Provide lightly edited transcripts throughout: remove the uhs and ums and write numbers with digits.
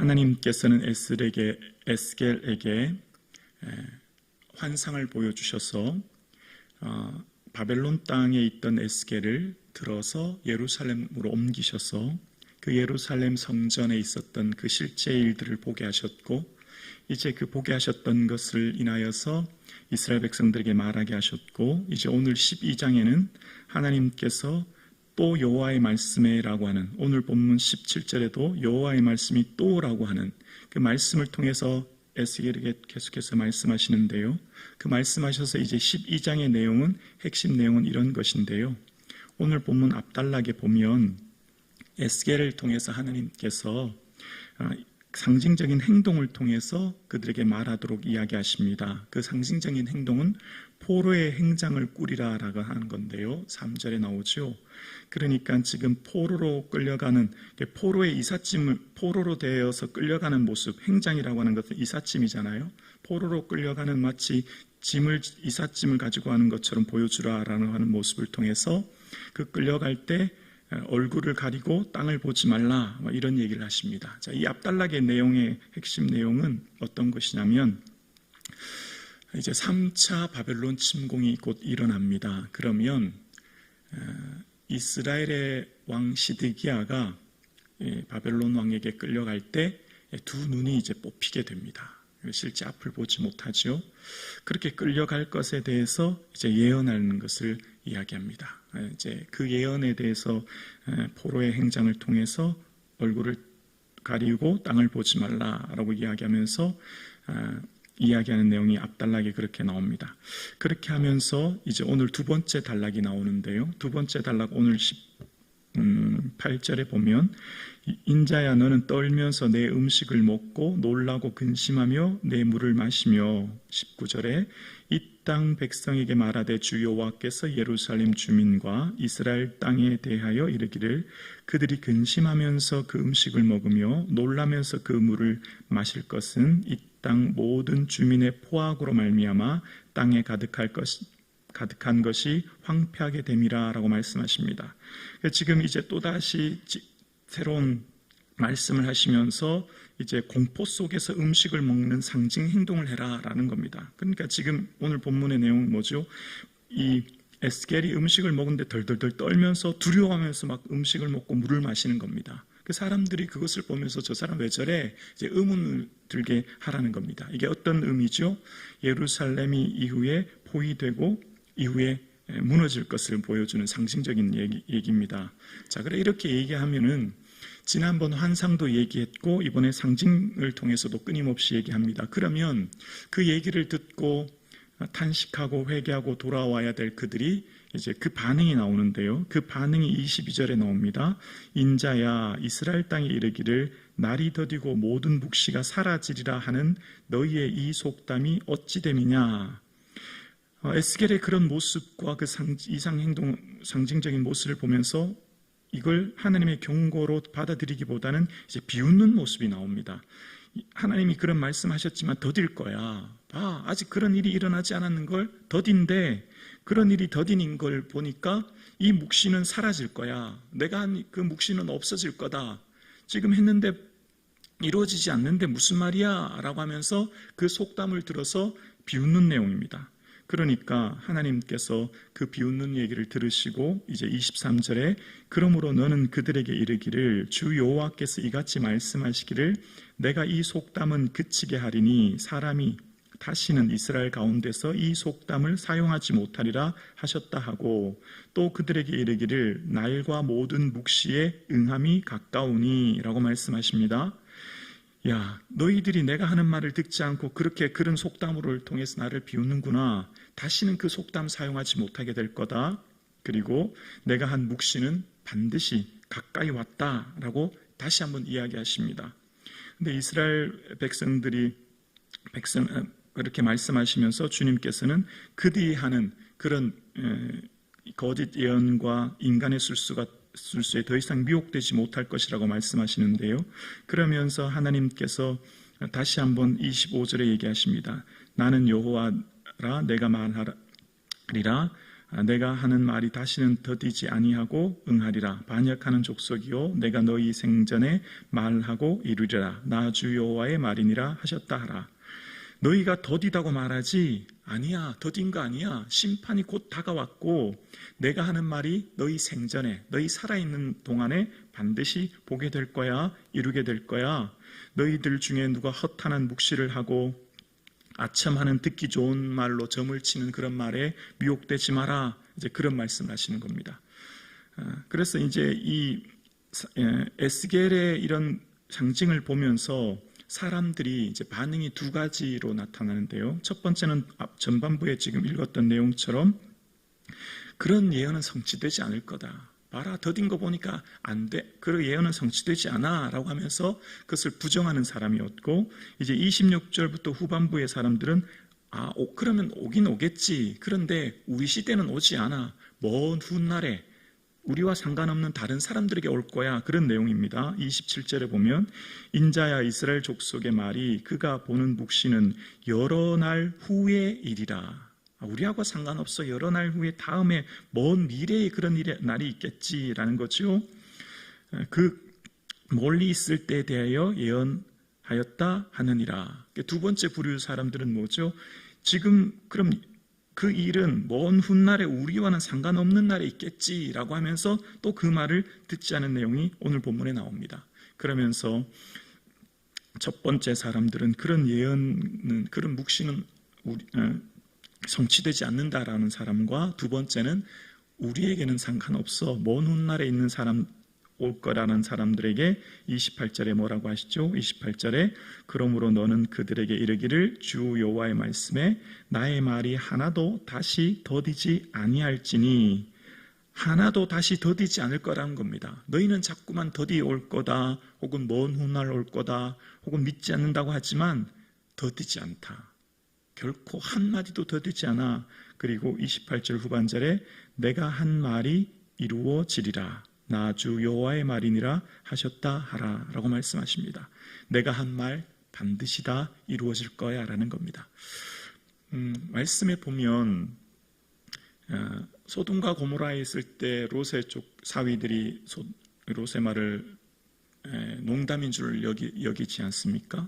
하나님께서는 에스겔에게 환상을 보여주셔서 바벨론 땅에 있던 에스겔을 들어서 예루살렘으로 옮기셔서 그 예루살렘 성전에 있었던 그 실제 일들을 보게 하셨고, 이제 그 보게 하셨던 것을 인하여서 이스라엘 백성들에게 말하게 하셨고, 이제 오늘 12장에는 하나님께서 또 여호와의 말씀에라고 하는, 오늘 본문 17절에도 여호와의 말씀이 또라고 하는 그 말씀을 통해서 에스겔에게 계속해서 말씀하시는데요. 그 말씀하셔서 이제 12장의 내용은, 핵심 내용은 이런 것인데요. 오늘 본문 앞단락에 보면 에스겔을 통해서 하나님께서 상징적인 행동을 통해서 그들에게 말하도록 이야기하십니다. 그 상징적인 행동은 포로의 행장을 꾸리라 라고 하는 건데요. 3절에 나오죠. 그러니까 지금 포로로 끌려가는, 포로의 이삿짐을, 포로로 되어서 끌려가는 모습, 행장이라고 하는 것은 이삿짐이잖아요. 포로로 끌려가는, 마치 이삿짐을 가지고 하는 것처럼 보여주라라는 하는 모습을 통해서 그 끌려갈 때 얼굴을 가리고 땅을 보지 말라, 이런 얘기를 하십니다. 자, 이 앞단락의 내용의 핵심 내용은 어떤 것이냐면, 이제 3차 바벨론 침공이 곧 일어납니다. 그러면 이스라엘의 왕 시드기야가 바벨론 왕에게 끌려갈 때 두 눈이 이제 뽑히게 됩니다. 실제 앞을 보지 못하죠. 그렇게 끌려갈 것에 대해서 이제 예언하는 것을 이야기합니다. 이제 그 예언에 대해서 포로의 행장을 통해서 얼굴을 가리고 땅을 보지 말라라고 이야기하면서 이야기하는 내용이 앞단락에 그렇게 나옵니다. 그렇게 하면서 이제 오늘 두 번째 단락이 나오는데요. 두 번째 단락 오늘 18절에 보면, 인자야 너는 떨면서 내 음식을 먹고 놀라고 근심하며 내 물을 마시며, 19절에 이 땅 백성에게 말하되 주 여호와께서 예루살렘 주민과 이스라엘 땅에 대하여 이르기를 그들이 근심하면서 그 음식을 먹으며 놀라면서 그 물을 마실 것은 이 땅 모든 주민의 포악으로 말미암아 땅에 가득한 것이 황폐하게 됨이라 라고 말씀하십니다. 지금 이제 또다시 새로운 말씀을 하시면서 이제 공포 속에서 음식을 먹는 상징 행동을 해라 라는 겁니다. 그러니까 지금 오늘 본문의 내용은 뭐죠? 이 에스겔이 음식을 먹는데 덜덜덜 떨면서 두려워하면서 막 음식을 먹고 물을 마시는 겁니다. 그 사람들이 그것을 보면서 저 사람 왜 저래? 이제 의문을 들게 하라는 겁니다. 이게 어떤 의미죠? 예루살렘이 이후에 포위되고 이후에 무너질 것을 보여주는 상징적인 얘기입니다. 자, 그래 이렇게 얘기하면은 지난번 환상도 얘기했고 이번에 상징을 통해서도 끊임없이 얘기합니다. 그러면 그 얘기를 듣고 탄식하고 회개하고 돌아와야 될 그들이 이제 그 반응이 나오는데요. 그 반응이 22절에 나옵니다. 인자야 이스라엘 땅에 이르기를 날이 더디고 모든 묵시가 사라지리라 하는 너희의 이 속담이 어찌 됨이냐. 에스겔의 그런 모습과 그 이상 행동, 상징적인 모습을 보면서 이걸 하나님의 경고로 받아들이기보다는 이제 비웃는 모습이 나옵니다. 하나님이 그런 말씀하셨지만 더딜 거야. 봐, 아직 그런 일이 일어나지 않았는 걸 더딘데, 그런 일이 더딘인 걸 보니까 이 묵시는 사라질 거야. 내가 한 그 묵시는 없어질 거다. 지금 했는데 이루어지지 않는데 무슨 말이야? 라고 하면서 그 속담을 들어서 비웃는 내용입니다. 그러니까 하나님께서 그 비웃는 얘기를 들으시고 이제 23절에 그러므로 너는 그들에게 이르기를 주 여호와께서 이같이 말씀하시기를 내가 이 속담은 그치게 하리니 사람이 다시는 이스라엘 가운데서 이 속담을 사용하지 못하리라 하셨다 하고, 또 그들에게 이르기를 날과 모든 묵시에 응함이 가까우니 라고 말씀하십니다. 야, 너희들이 내가 하는 말을 듣지 않고 그렇게 그런 속담으로 통해서 나를 비웃는구나. 다시는 그 속담 사용하지 못하게 될 거다. 그리고 내가 한 묵시는 반드시 가까이 왔다라고 다시 한번 이야기하십니다. 근데 이스라엘 백성들이 그렇게 말씀하시면서 주님께서는 그들이 하는 그런 거짓 예언과 인간의 술수에 더 이상 미혹되지 못할 것이라고 말씀하시는데요. 그러면서 하나님께서 다시 한번 25절에 얘기하십니다. 나는 여호와라 내가 말하리라 내가 하는 말이 다시는 더디지 아니하고 응하리라. 반역하는 족속이요 내가 너희 생전에 말하고 이루리라. 나 주 여호와의 말이니라 하셨다 하라. 너희가 더디다고 말하지, 아니야, 더딘 거 아니야. 심판이 곧 다가왔고 내가 하는 말이 너희 생전에, 너희 살아있는 동안에 반드시 보게 될 거야, 이루게 될 거야. 너희들 중에 누가 허탄한 묵시를 하고 아첨하는 듣기 좋은 말로 점을 치는 그런 말에 미혹되지 마라. 이제 그런 말씀을 하시는 겁니다. 그래서 이제 이 에스겔의 이런 상징을 보면서 사람들이 이제 반응이 두 가지로 나타나는데요. 첫 번째는 전반부에 지금 읽었던 내용처럼 그런 예언은 성취되지 않을 거다. 봐라, 더딘 거 보니까 안 돼. 그런 예언은 성취되지 않아. 라고 하면서 그것을 부정하는 사람이었고, 이제 26절부터 후반부의 사람들은 그러면 오긴 오겠지. 그런데 우리 시대는 오지 않아. 먼 훗날에 우리와 상관없는 다른 사람들에게 올 거야. 그런 내용입니다. 27절에 보면 인자야 이스라엘 족속의 말이 그가 보는 묵시는 여러 날 후의 일이라. 우리하고 상관없어. 여러 날 후에 다음에 먼 미래에 그런 날이 있겠지라는 거죠. 그 멀리 있을 때에 대하여 예언하였다 하느니라. 두 번째 부류 사람들은 뭐죠? 지금 그럼 그 일은 먼 훗날에 우리와는 상관없는 날에 있겠지라고 하면서 또 그 말을 듣지 않은 내용이 오늘 본문에 나옵니다. 그러면서 첫 번째 사람들은 그런 예언은, 그런 묵시는 성취되지 않는다라는 사람과, 두 번째는 우리에게는 상관없어, 먼 훗날에 있는 사람 올 거라는 사람들에게 28절에 뭐라고 하시죠? 28절에 그러므로 너는 그들에게 이르기를 주 여호와의 말씀에 나의 말이 하나도 다시 더디지 아니할지니, 하나도 다시 더디지 않을 거라는 겁니다. 너희는 자꾸만 더디 올 거다, 혹은 먼 훗날 올 거다, 혹은 믿지 않는다고 하지만 더디지 않다. 결코 한마디도 더디지 않아. 그리고 28절 후반절에 내가 한 말이 이루어지리라. 나 주 여호와의 말이니라 하셨다 하라 라고 말씀하십니다. 내가 한 말 반드시 다 이루어질 거야 라는 겁니다. 말씀에 보면 소돔과 고모라에 있을 때 롯의 쪽 사위들이 롯의 말을 농담인 줄 여기지 않습니까?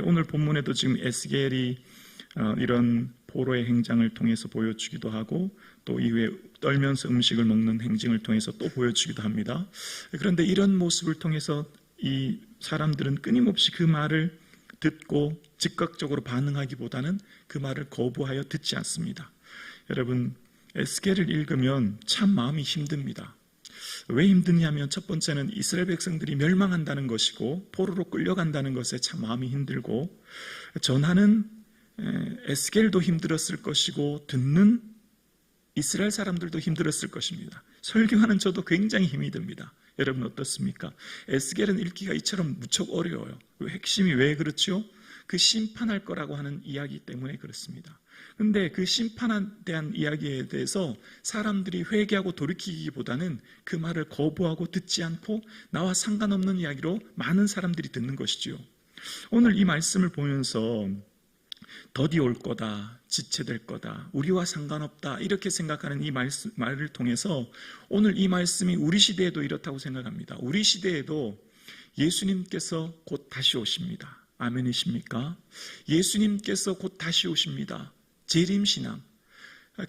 오늘 본문에도 지금 에스겔이 이런 포로의 행장을 통해서 보여주기도 하고 또 이후에 떨면서 음식을 먹는 행진을 통해서 또 보여주기도 합니다. 그런데 이런 모습을 통해서 이 사람들은 끊임없이 그 말을 듣고 즉각적으로 반응하기보다는 그 말을 거부하여 듣지 않습니다. 여러분, 에스겔을 읽으면 참 마음이 힘듭니다. 왜 힘드냐면 첫 번째는 이스라엘 백성들이 멸망한다는 것이고 포로로 끌려간다는 것에 참 마음이 힘들고, 전하는 에스겔도 힘들었을 것이고 듣는 이스라엘 사람들도 힘들었을 것입니다. 설교하는 저도 굉장히 힘이 듭니다. 여러분 어떻습니까? 에스겔은 읽기가 이처럼 무척 어려워요. 핵심이 왜 그렇죠? 그 심판할 거라고 하는 이야기 때문에 그렇습니다. 그런데 그 심판에 대한 이야기에 대해서 사람들이 회개하고 돌이키기보다는 그 말을 거부하고 듣지 않고 나와 상관없는 이야기로 많은 사람들이 듣는 것이죠. 오늘 이 말씀을 보면서 더디 올 거다, 지체될 거다, 우리와 상관없다 이렇게 생각하는 이 말을 통해서 오늘 이 말씀이 우리 시대에도 이렇다고 생각합니다. 우리 시대에도 예수님께서 곧 다시 오십니다. 아멘이십니까? 예수님께서 곧 다시 오십니다. 재림신앙.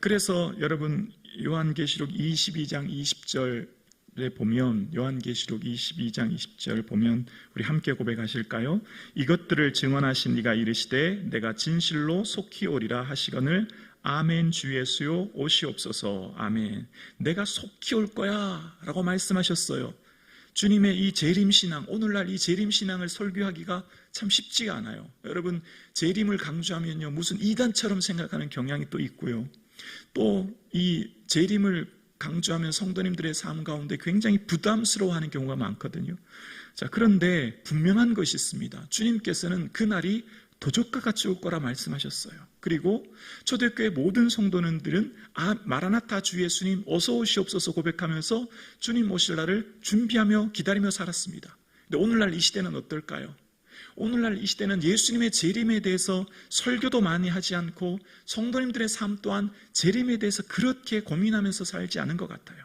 그래서 여러분 요한계시록 22장 20절에 보면, 요한계시록 22장 20절 보면 우리 함께 고백하실까요? 이것들을 증언하신 이가 이르시되 내가 진실로 속히 오리라 하시거늘 아멘. 주 예수여 오시옵소서. 아멘. 내가 속히 올 거야 라고 말씀하셨어요. 주님의 이 재림신앙, 오늘날 이 재림신앙을 설교하기가 참 쉽지가 않아요. 여러분, 재림을 강조하면요 무슨 이단처럼 생각하는 경향이 또 있고요, 또 이 재림을 강조하면 성도님들의 삶 가운데 굉장히 부담스러워하는 경우가 많거든요. 자, 그런데 분명한 것이 있습니다. 주님께서는 그날이 도적과 같이 올 거라 말씀하셨어요. 그리고 초대교회 모든 성도님들은 마라나타 주 예수님 어서 오시옵소서 고백하면서 주님 오실 날을 준비하며 기다리며 살았습니다. 근데 오늘날 이 시대는 어떨까요? 오늘날 이 시대는 예수님의 재림에 대해서 설교도 많이 하지 않고 성도님들의 삶 또한 재림에 대해서 그렇게 고민하면서 살지 않은 것 같아요.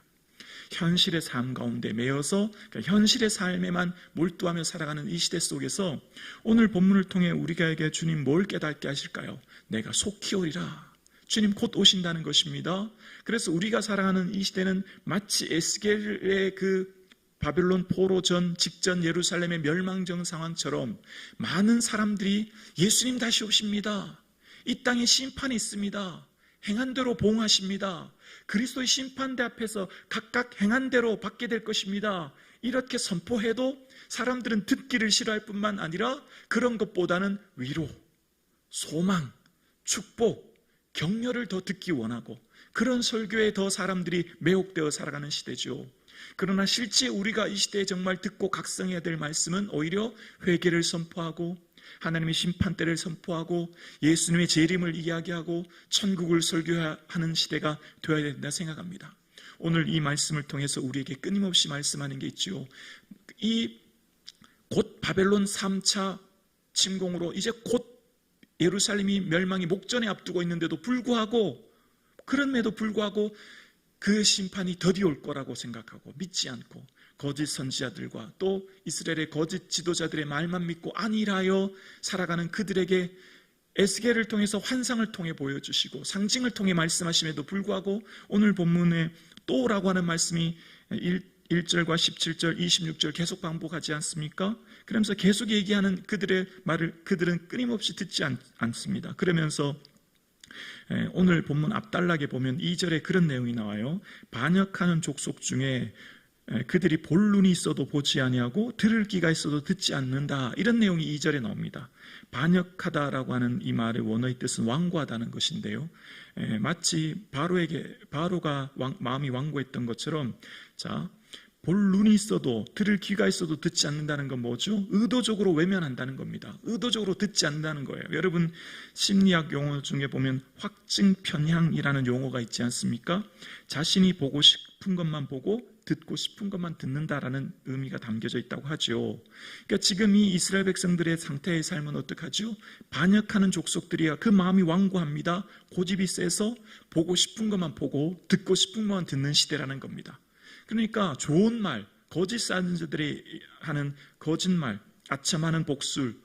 현실의 삶 가운데 매여서 현실의 삶에만 몰두하며 살아가는 이 시대 속에서 오늘 본문을 통해 우리에게 주님 뭘 깨닫게 하실까요? 내가 속히 오리라. 주님 곧 오신다는 것입니다. 그래서 우리가 살아가는 이 시대는 마치 에스겔의 그 바벨론 포로 직전 예루살렘의 멸망전 상황처럼 많은 사람들이 예수님 다시 오십니다. 이 땅에 심판이 있습니다. 행한 대로 보응하십니다. 그리스도의 심판대 앞에서 각각 행한 대로 받게 될 것입니다. 이렇게 선포해도 사람들은 듣기를 싫어할 뿐만 아니라 그런 것보다는 위로, 소망, 축복, 격려를 더 듣기 원하고 그런 설교에 더 사람들이 매혹되어 살아가는 시대죠. 그러나 실제 우리가 이 시대에 정말 듣고 각성해야 될 말씀은 오히려 회개를 선포하고 하나님의 심판대를 선포하고 예수님의 재림을 이야기하고 천국을 설교하는 시대가 되어야 된다 생각합니다. 오늘 이 말씀을 통해서 우리에게 끊임없이 말씀하는 게 있죠. 이 곧 바벨론 3차 침공으로 이제 곧 예루살렘이 멸망이 목전에 앞두고 있는데도 불구하고 그럼에도 불구하고 그 심판이 더디 올 거라고 생각하고 믿지 않고 거짓 선지자들과 또 이스라엘의 거짓 지도자들의 말만 믿고 아니라여 살아가는 그들에게 에스겔을 통해서 환상을 통해 보여주시고 상징을 통해 말씀하심에도 불구하고 오늘 본문에 또라고 하는 말씀이 1절과 17절, 26절 계속 반복하지 않습니까? 그러면서 계속 얘기하는 그들의 말을 그들은 끊임없이 듣지 않습니다. 그러면서 오늘 본문 앞단락에 보면 2절에 그런 내용이 나와요. 반역하는 족속 중에 그들이 볼 눈이 있어도 보지 아니하고 들을 귀가 있어도 듣지 않는다. 이런 내용이 2절에 나옵니다. 반역하다라고 하는 이 말의 원어의 뜻은 완고하다는 것인데요. 마치 바로가 마음이 완고했던 것처럼 볼 눈이 있어도 들을 귀가 있어도 듣지 않는다는 건 뭐죠? 의도적으로 외면한다는 겁니다. 의도적으로 듣지 않는다는 거예요. 여러분 심리학 용어 중에 보면 확증 편향이라는 용어가 있지 않습니까? 자신이 보고 싶은 것만 보고 듣고 싶은 것만 듣는다라는 의미가 담겨져 있다고 하죠. 그러니까 지금 이 이스라엘 백성들의 상태의 삶은 어떡하죠? 반역하는 족속들이야 그 마음이 완고합니다. 고집이 세서 보고 싶은 것만 보고 듣고 싶은 것만 듣는 시대라는 겁니다. 그러니까 좋은 말, 거짓 선지자들이 하는 거짓말, 아첨하는 복술,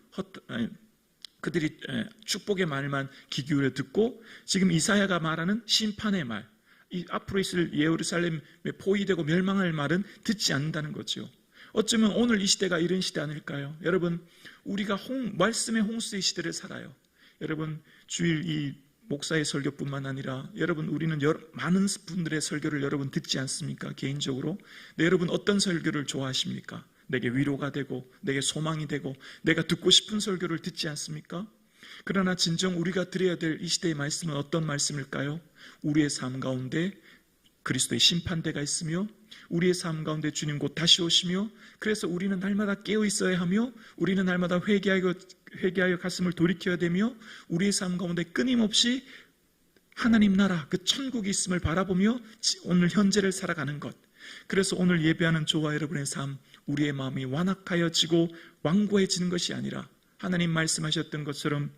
그들이 축복의 말만 귀 기울여 듣고 지금 이사야가 말하는 심판의 말, 이 앞으로 있을 예루살렘에 포위되고 멸망할 말은 듣지 않는다는 거죠. 어쩌면 오늘 이 시대가 이런 시대 아닐까요? 여러분, 우리가 말씀의 홍수의 시대를 살아요. 여러분, 주일 이 목사의 설교뿐만 아니라 여러분 우리는 많은 분들의 설교를 여러분 듣지 않습니까? 개인적으로. 네, 여러분 어떤 설교를 좋아하십니까? 내게 위로가 되고 내게 소망이 되고 내가 듣고 싶은 설교를 듣지 않습니까? 그러나 진정 우리가 드려야 될 이 시대의 말씀은 어떤 말씀일까요? 우리의 삶 가운데 그리스도의 심판대가 있으며 우리의 삶 가운데 주님 곧 다시 오시며 그래서 우리는 날마다 깨어 있어야 하며 우리는 날마다 회개하여 가슴을 돌이켜야 되며 우리의 삶 가운데 끊임없이 하나님 나라 그 천국이 있음을 바라보며 오늘 현재를 살아가는 것. 그래서 오늘 예배하는 저와 여러분의 삶, 우리의 마음이 완악하여지고 완고해지는 것이 아니라 하나님 말씀하셨던 것처럼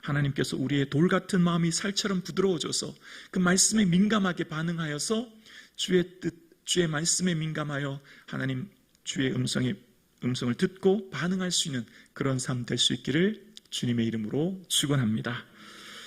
하나님께서 우리의 돌 같은 마음이 살처럼 부드러워져서 그 말씀에 민감하게 반응하여서 주의 뜻, 주의 말씀에 민감하여 하나님 주의 음성을 듣고 반응할 수 있는 그런 삶 될 수 있기를 주님의 이름으로 축원합니다.